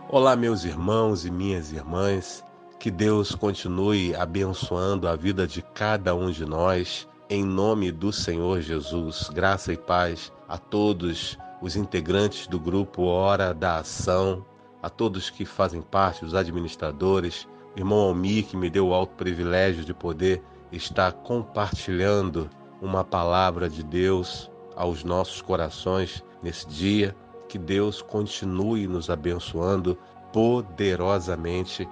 Olá, meus irmãos e minhas irmãs, que Deus continue abençoando a vida de cada um de nós, em nome do Senhor Jesus. Graça e paz a todos os integrantes do grupo Hora da Ação, a todos que fazem parte, os administradores, o irmão Almir, que me deu o alto privilégio de poder estar compartilhando uma palavra de Deus aos nossos corações nesse dia. Que Deus continue nos abençoando poderosamente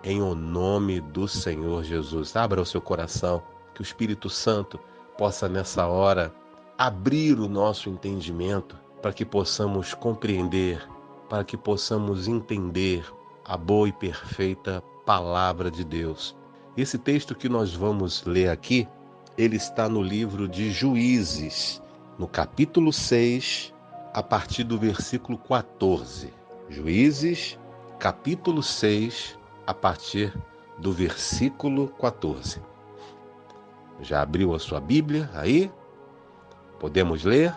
em o nome do Senhor Jesus. Abra o seu coração, que o Espírito Santo possa nessa hora abrir o nosso entendimento para que possamos compreender, para que possamos entender a boa e perfeita palavra de Deus. Esse texto que nós vamos ler aqui, ele está no livro de Juízes, no capítulo 6, a partir do versículo 14. Juízes, capítulo 6, a partir do versículo 14. Já abriu a sua Bíblia aí? Podemos ler?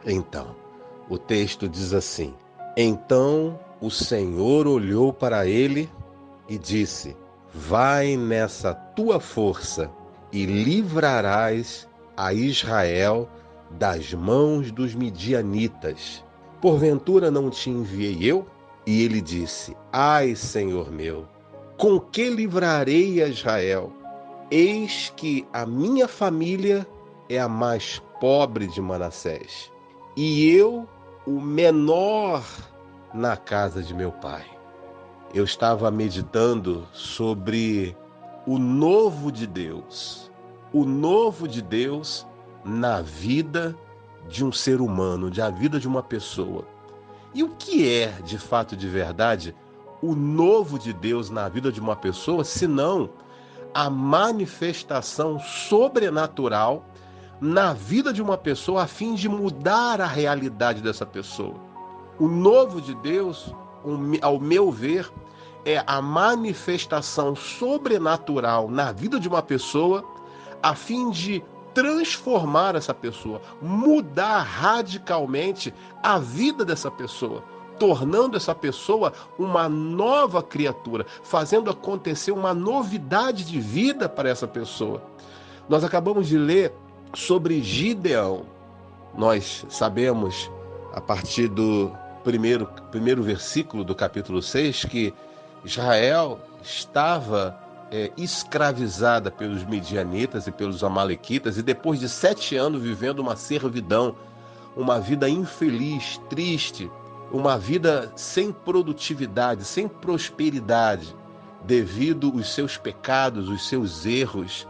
Então, o texto diz assim: Então o Senhor olhou para ele e disse: Vai nessa tua força e livrarás a Israel das mãos dos midianitas. Porventura não te enviei eu? E ele disse: Ai, Senhor meu, com que livrarei a Israel? Eis que a minha família é a mais pobre de Manassés, e eu o menor na casa de meu pai. Eu estava meditando sobre o novo de Deus. O novo de Deus na vida de um ser humano, na vida de uma pessoa. E o que é, de fato, de verdade, o novo de Deus na vida de uma pessoa, senão a manifestação sobrenatural na vida de uma pessoa a fim de mudar a realidade dessa pessoa? O novo de Deus, ao meu ver, é a manifestação sobrenatural na vida de uma pessoa a fim de transformar essa pessoa, mudar radicalmente a vida dessa pessoa, tornando essa pessoa uma nova criatura, fazendo acontecer uma novidade de vida para essa pessoa. Nós acabamos de ler sobre Gideão. Nós sabemos, a partir do primeiro versículo do capítulo 6, que Israel estava escravizada pelos midianitas e pelos amalequitas, e depois de 7 anos vivendo uma servidão, uma vida infeliz, triste, uma vida sem produtividade, sem prosperidade, devido aos seus pecados, os seus erros,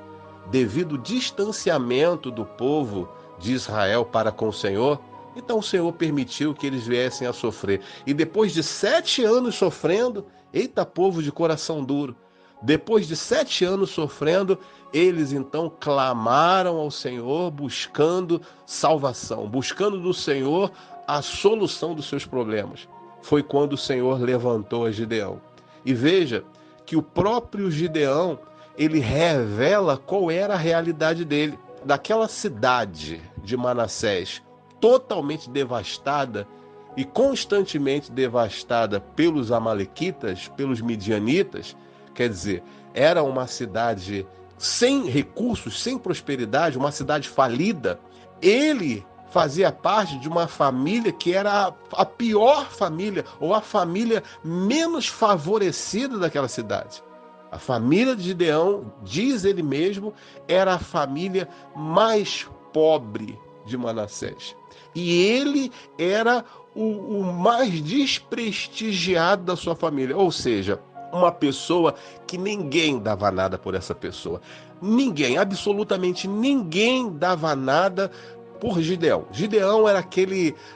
devido ao distanciamento do povo de Israel para com o Senhor. Então o Senhor permitiu que eles viessem a sofrer. E depois de 7 anos sofrendo, eita, povo de coração duro, depois de 7 anos sofrendo, eles então clamaram ao Senhor, buscando salvação, buscando no Senhor a solução dos seus problemas. Foi quando o Senhor levantou a Gideão. E veja que o próprio Gideão, ele revela qual era a realidade dele. Daquela cidade de Manassés, totalmente devastada e constantemente devastada pelos amalequitas, pelos midianitas. Quer dizer, era uma cidade sem recursos, sem prosperidade, uma cidade falida. Ele fazia parte de uma família que era a pior família, ou a família menos favorecida daquela cidade. A família de Gideão, diz ele mesmo, era a família mais pobre de Manassés. E ele era o mais desprestigiado da sua família, ou seja, uma pessoa que ninguém dava nada por essa pessoa. Ninguém, absolutamente ninguém dava nada por Gideão. Gideão era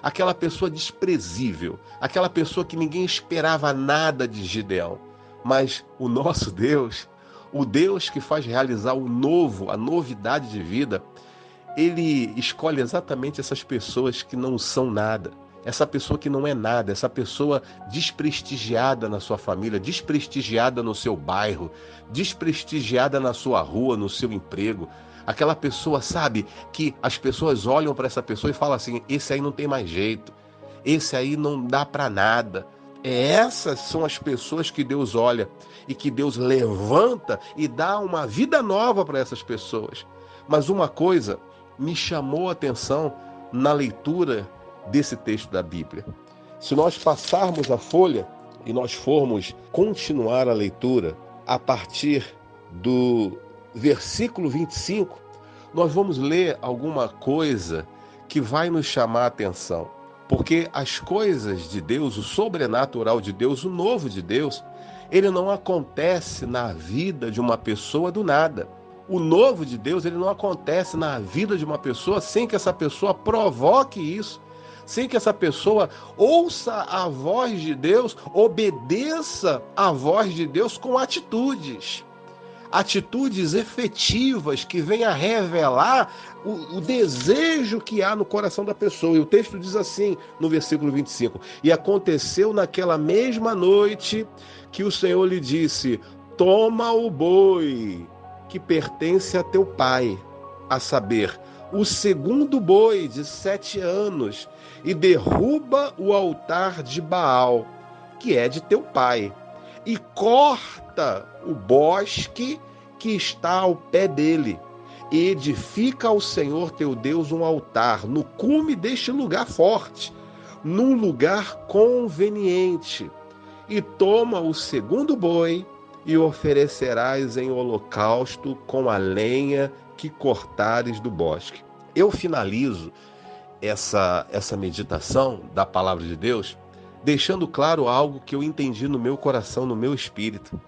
aquela pessoa desprezível, aquela pessoa que ninguém esperava nada de Gideão. Mas o nosso Deus, o Deus que faz realizar o novo, a novidade de vida, ele escolhe exatamente essas pessoas que não são nada. Essa pessoa que não é nada, essa pessoa desprestigiada na sua família, desprestigiada no seu bairro, desprestigiada na sua rua, no seu emprego. Aquela pessoa, sabe, que as pessoas olham para essa pessoa e falam assim: esse aí não tem mais jeito, esse aí não dá para nada. Essas são as pessoas que Deus olha e que Deus levanta e dá uma vida nova para essas pessoas. Mas uma coisa me chamou a atenção na leitura desse texto da Bíblia. Se nós passarmos a folha e nós formos continuar a leitura a partir do versículo 25, nós vamos ler alguma coisa que vai nos chamar a atenção. Porque as coisas de Deus, o sobrenatural de Deus, o novo de Deus, ele não acontece na vida de uma pessoa do nada. O novo de Deus, ele não acontece na vida de uma pessoa sem que essa pessoa provoque isso, sem que essa pessoa ouça a voz de Deus, obedeça a voz de Deus com atitudes. Atitudes efetivas que venham a revelar o desejo que há no coração da pessoa. E o texto diz assim, no versículo 25: E aconteceu naquela mesma noite que o Senhor lhe disse: Toma o boi que pertence a teu pai, a saber, o segundo boi de 7 anos, e derruba o altar de Baal, que é de teu pai, e corta o bosque que está ao pé dele, e edifica ao Senhor teu Deus um altar no cume deste lugar forte, num lugar conveniente. E toma o segundo boi e oferecerás em holocausto com a lenha que cortares do bosque. Eu finalizo essa meditação da palavra de Deus deixando claro algo que eu entendi no meu coração, no meu espírito.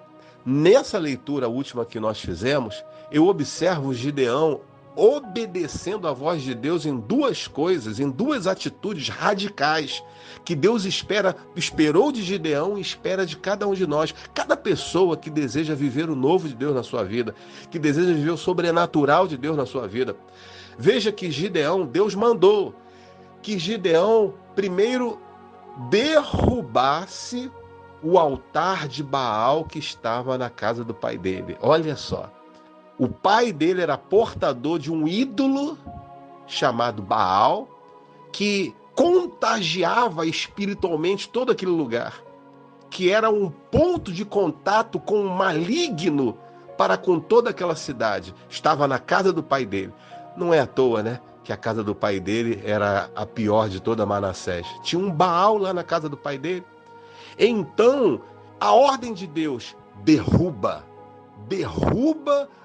Nessa leitura última que nós fizemos, eu observo Gideão obedecendo a voz de Deus em duas coisas, em duas atitudes radicais, que Deus esperou de Gideão e espera de cada um de nós. Cada pessoa que deseja viver o novo de Deus na sua vida, que deseja viver o sobrenatural de Deus na sua vida. Veja que Gideão, Deus mandou que Gideão primeiro derrubasse o altar de Baal que estava na casa do pai dele. Olha só, o pai dele era portador de um ídolo chamado Baal, que contagiava espiritualmente todo aquele lugar, que era um ponto de contato com o maligno para com toda aquela cidade. Estava na casa do pai dele. Não é à toa, né? Que a casa do pai dele era a pior de toda Manassés. Tinha um Baal lá na casa do pai dele. Então, a ordem de Deus derruba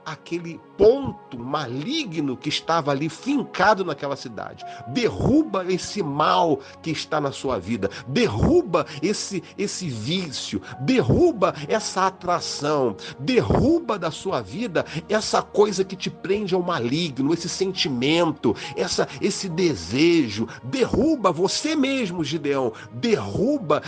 aquele ponto maligno que estava ali fincado naquela cidade. Derruba esse mal que está na sua vida. Derruba esse vício. Derruba essa atração. Derruba da sua vida essa coisa que te prende ao maligno, esse sentimento, esse desejo. Derruba você mesmo, Gideão. Derruba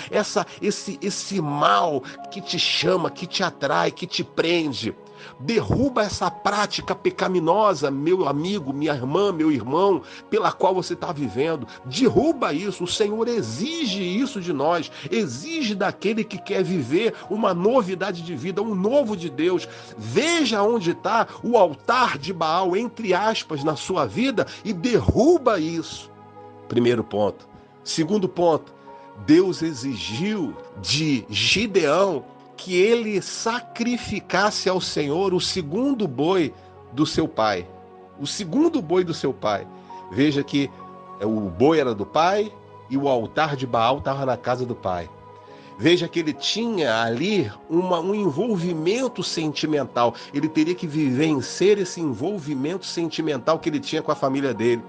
esse mal que te chama, que te atrai, que te prende. Derruba essa prática pecaminosa, meu amigo, minha irmã, meu irmão, pela qual você está vivendo. Derruba isso. O Senhor exige isso de nós. Exige daquele que quer viver uma novidade de vida, um novo de Deus. Veja onde está o altar de Baal, entre aspas, na sua vida e derruba isso. Primeiro ponto. Segundo ponto, Deus exigiu de Gideão que ele sacrificasse ao Senhor o segundo boi do seu pai. O segundo boi do seu pai. Veja que o boi era do pai e o altar de Baal estava na casa do pai. Veja que ele tinha ali um envolvimento sentimental. Ele teria que vencer esse envolvimento sentimental que ele tinha com a família dele.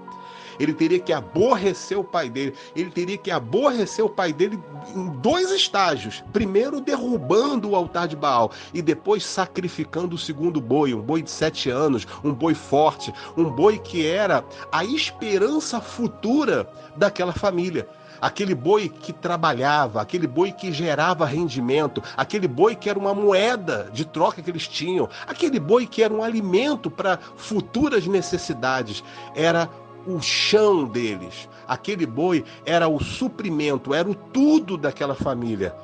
Ele teria que aborrecer o pai dele. Ele teria que aborrecer o pai dele em 2 estágios. Primeiro derrubando o altar de Baal e depois sacrificando o segundo boi, um boi de 7 anos, um boi forte, um boi que era a esperança futura daquela família. Aquele boi que trabalhava, aquele boi que gerava rendimento, aquele boi que era uma moeda de troca que eles tinham, aquele boi que era um alimento para futuras necessidades. Era o chão deles. Aquele boi era o suprimento, era o tudo daquela família.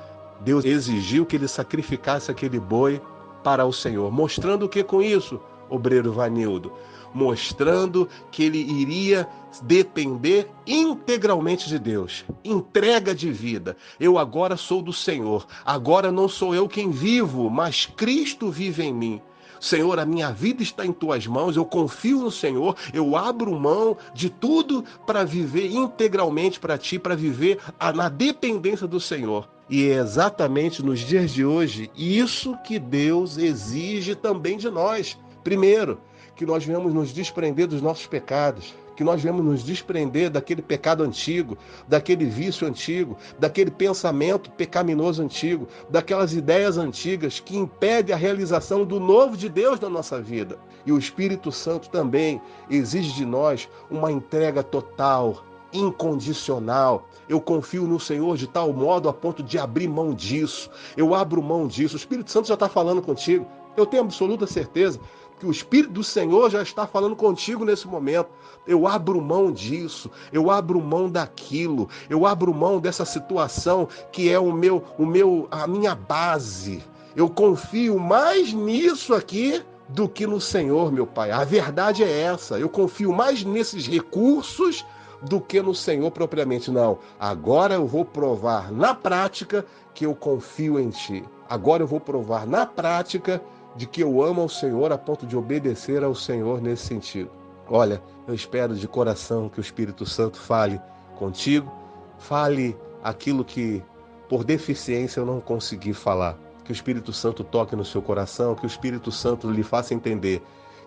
Deus exigiu que ele sacrificasse aquele boi para o Senhor, mostrando o que com isso? obreiro Vanildo, mostrando que ele iria depender integralmente de Deus. Entrega de vida. Eu agora sou do Senhor. Agora não sou eu quem vivo, mas Cristo vive em mim. Senhor, a minha vida está em tuas mãos, eu confio no Senhor, eu abro mão de tudo para viver integralmente para ti, para viver na dependência do Senhor. E é exatamente nos dias de hoje isso que Deus exige também de nós. Primeiro, que nós venhamos nos desprender dos nossos pecados, que nós venhamos nos desprender daquele pecado antigo, daquele vício antigo, daquele pensamento pecaminoso antigo, daquelas ideias antigas que impedem a realização do novo de Deus na nossa vida. E o Espírito Santo também exige de nós uma entrega total, incondicional. Eu confio no Senhor de tal modo a ponto de abrir mão disso. Eu abro mão disso. O Espírito Santo já está falando contigo. Eu tenho absoluta certeza que o Espírito do Senhor já está falando contigo nesse momento. Eu abro mão disso, eu abro mão daquilo, eu abro mão dessa situação que é a minha base. Eu confio mais nisso aqui do que no Senhor, meu Pai. A verdade é essa. Eu confio mais nesses recursos do que no Senhor propriamente. Não, agora eu vou provar na prática que eu confio em Ti. Agora eu vou provar na prática de que eu amo ao Senhor a ponto de obedecer ao Senhor nesse sentido. Olha, eu espero de coração que o Espírito Santo fale contigo, fale aquilo que por deficiência eu não consegui falar. Que o Espírito Santo toque no seu coração, que o Espírito Santo lhe faça entender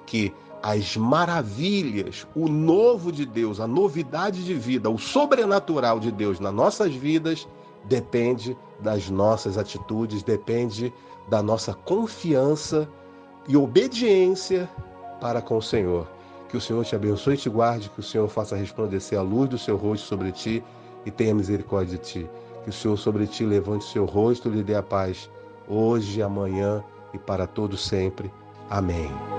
que as maravilhas, o novo de Deus, a novidade de vida, o sobrenatural de Deus nas nossas vidas depende das nossas atitudes, depende da nossa confiança e obediência para com o Senhor. Que o Senhor te abençoe e te guarde, que o Senhor faça resplandecer a luz do seu rosto sobre ti e tenha misericórdia de ti. Que o Senhor sobre ti levante o seu rosto e lhe dê a paz, hoje, amanhã e para todo sempre. Amém.